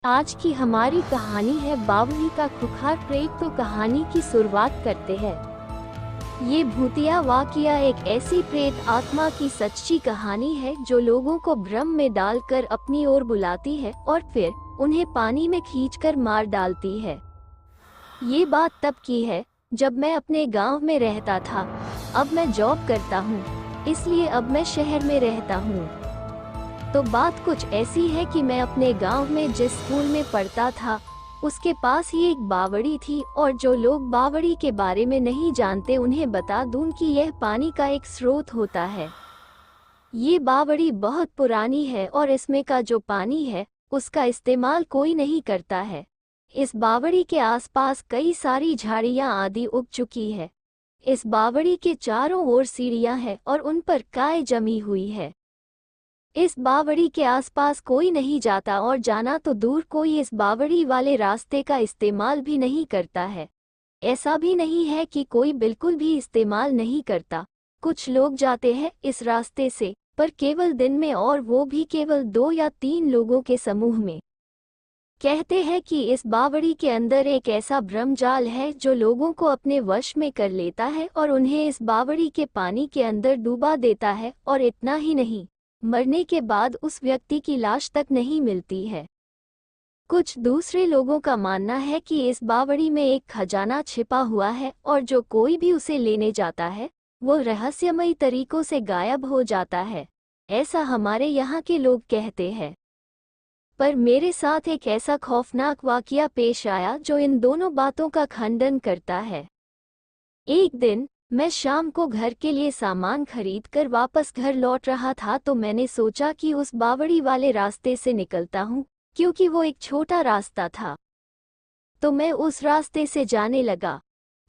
आज की हमारी कहानी है बावली का खुखार प्रेत। तो कहानी की शुरुआत करते हैं। ये भूतिया वाकया एक ऐसी प्रेत आत्मा की सच्ची कहानी है जो लोगों को भ्रम में डालकर अपनी ओर बुलाती है और फिर उन्हें पानी में खींचकर मार डालती है। ये बात तब की है जब मैं अपने गांव में रहता था। अब मैं जॉब करता हूँ, इसलिए अब मैं शहर में रहता हूँ। तो बात कुछ ऐसी है कि मैं अपने गांव में जिस स्कूल में पढ़ता था उसके पास ही एक बावड़ी थी, और जो लोग बावड़ी के बारे में नहीं जानते उन्हें बता दूं कि यह पानी का एक स्रोत होता है। ये बावड़ी बहुत पुरानी है और इसमें का जो पानी है उसका इस्तेमाल कोई नहीं करता है। इस बावड़ी के आसपास कई सारी झाड़ियां आदि उग चुकी है। इस बावड़ी के चारों ओर सीढ़ियां हैं और उन पर काई जमी हुई है। इस बावड़ी के आसपास कोई नहीं जाता और जाना तो दूर कोई इस बावड़ी वाले रास्ते का इस्तेमाल भी नहीं करता है। ऐसा भी नहीं है कि कोई बिल्कुल भी इस्तेमाल नहीं करता। कुछ लोग जाते हैं इस रास्ते से, पर केवल दिन में, और वो भी केवल 2 या 3 लोगों के समूह में। कहते हैं कि इस बावड़ी के अंदर एक ऐसा ब्रह्मजाल है जो लोगों को अपने वश में कर लेता है और उन्हें इस बावड़ी के पानी के अंदर डूबा देता है, और इतना ही नहीं, मरने के बाद उस व्यक्ति की लाश तक नहीं मिलती है। कुछ दूसरे लोगों का मानना है कि इस बावड़ी में एक खजाना छिपा हुआ है और जो कोई भी उसे लेने जाता है वो रहस्यमयी तरीकों से गायब हो जाता है। ऐसा हमारे यहाँ के लोग कहते हैं। पर मेरे साथ एक ऐसा खौफनाक वाकया पेश आया जो इन दोनों बातों का खंडन करता है। एक दिन मैं शाम को घर के लिए सामान खरीद कर वापस घर लौट रहा था, तो मैंने सोचा कि उस बावड़ी वाले रास्ते से निकलता हूँ, क्योंकि वो एक छोटा रास्ता था। तो मैं उस रास्ते से जाने लगा।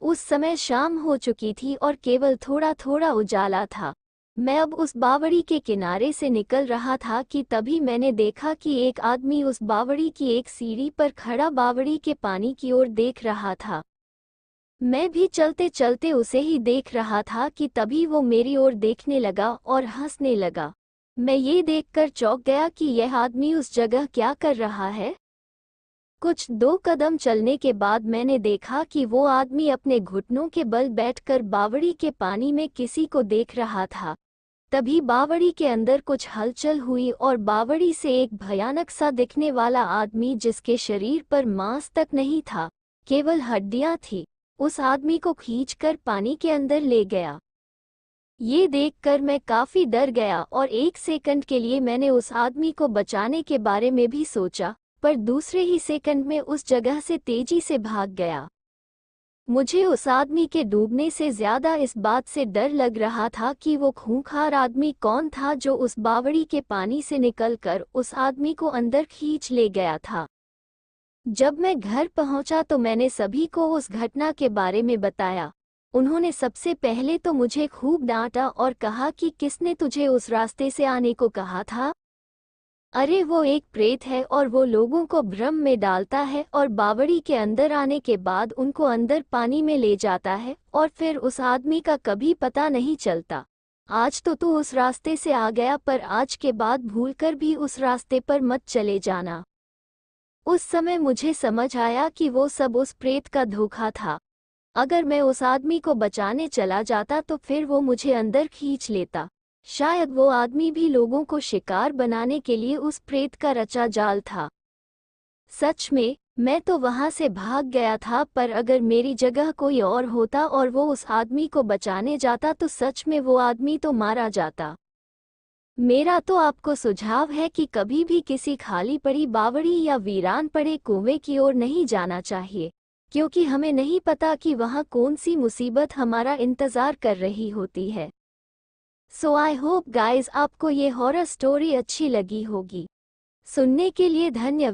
उस समय शाम हो चुकी थी और केवल थोड़ा थोड़ा उजाला था। मैं अब उस बावड़ी के किनारे से निकल रहा था कि तभी मैंने देखा कि एक आदमी उस बावड़ी की एक सीढ़ी पर खड़ा बावड़ी के पानी की ओर देख रहा था। मैं भी चलते चलते उसे ही देख रहा था कि तभी वो मेरी ओर देखने लगा और हंसने लगा। मैं ये देखकर चौंक गया कि यह आदमी उस जगह क्या कर रहा है। कुछ 2 कदम चलने के बाद मैंने देखा कि वो आदमी अपने घुटनों के बल बैठकर बावड़ी के पानी में किसी को देख रहा था। तभी बावड़ी के अंदर कुछ हलचल हुई और बावड़ी से एक भयानक सा दिखने वाला आदमी, जिसके शरीर पर मांस तक नहीं था, केवल हड्डियां थी, उस आदमी को खींचकर पानी के अंदर ले गया। ये देखकर मैं काफी डर गया और 1 सेकंड के लिए मैंने उस आदमी को बचाने के बारे में भी सोचा, पर दूसरे ही सेकंड में उस जगह से तेजी से भाग गया। मुझे उस आदमी के डूबने से ज्यादा इस बात से डर लग रहा था कि वो खूंखार आदमी कौन था जो उस बावड़ी के पानी से निकलकर उस आदमी को अंदर खींच ले गया था। जब मैं घर पहुंचा तो मैंने सभी को उस घटना के बारे में बताया। उन्होंने सबसे पहले तो मुझे खूब डांटा और कहा कि किसने तुझे उस रास्ते से आने को कहा था? अरे वो एक प्रेत है और वो लोगों को भ्रम में डालता है और बावड़ी के अंदर आने के बाद उनको अंदर पानी में ले जाता है और फिर उस आदमी का कभी पता नहीं चलता। आज तो तू उस रास्ते से आ गया, पर आज के बाद भूलकर भी उस रास्ते पर मत चले जाना। उस समय मुझे समझ आया कि वो सब उस प्रेत का धोखा था। अगर मैं उस आदमी को बचाने चला जाता तो फिर वो मुझे अंदर खींच लेता। शायद वो आदमी भी लोगों को शिकार बनाने के लिए उस प्रेत का रचा जाल था। सच में मैं तो वहां से भाग गया था, पर अगर मेरी जगह कोई और होता और वो उस आदमी को बचाने जाता तो सच में वो आदमी तो मारा जाता। मेरा तो आपको सुझाव है कि कभी भी किसी खाली पड़ी बावड़ी या वीरान पड़े कुएं की ओर नहीं जाना चाहिए, क्योंकि हमें नहीं पता कि वहां कौन सी मुसीबत हमारा इंतजार कर रही होती है। सो आई होप गाइज आपको ये हॉरर स्टोरी अच्छी लगी होगी। सुनने के लिए धन्यवाद।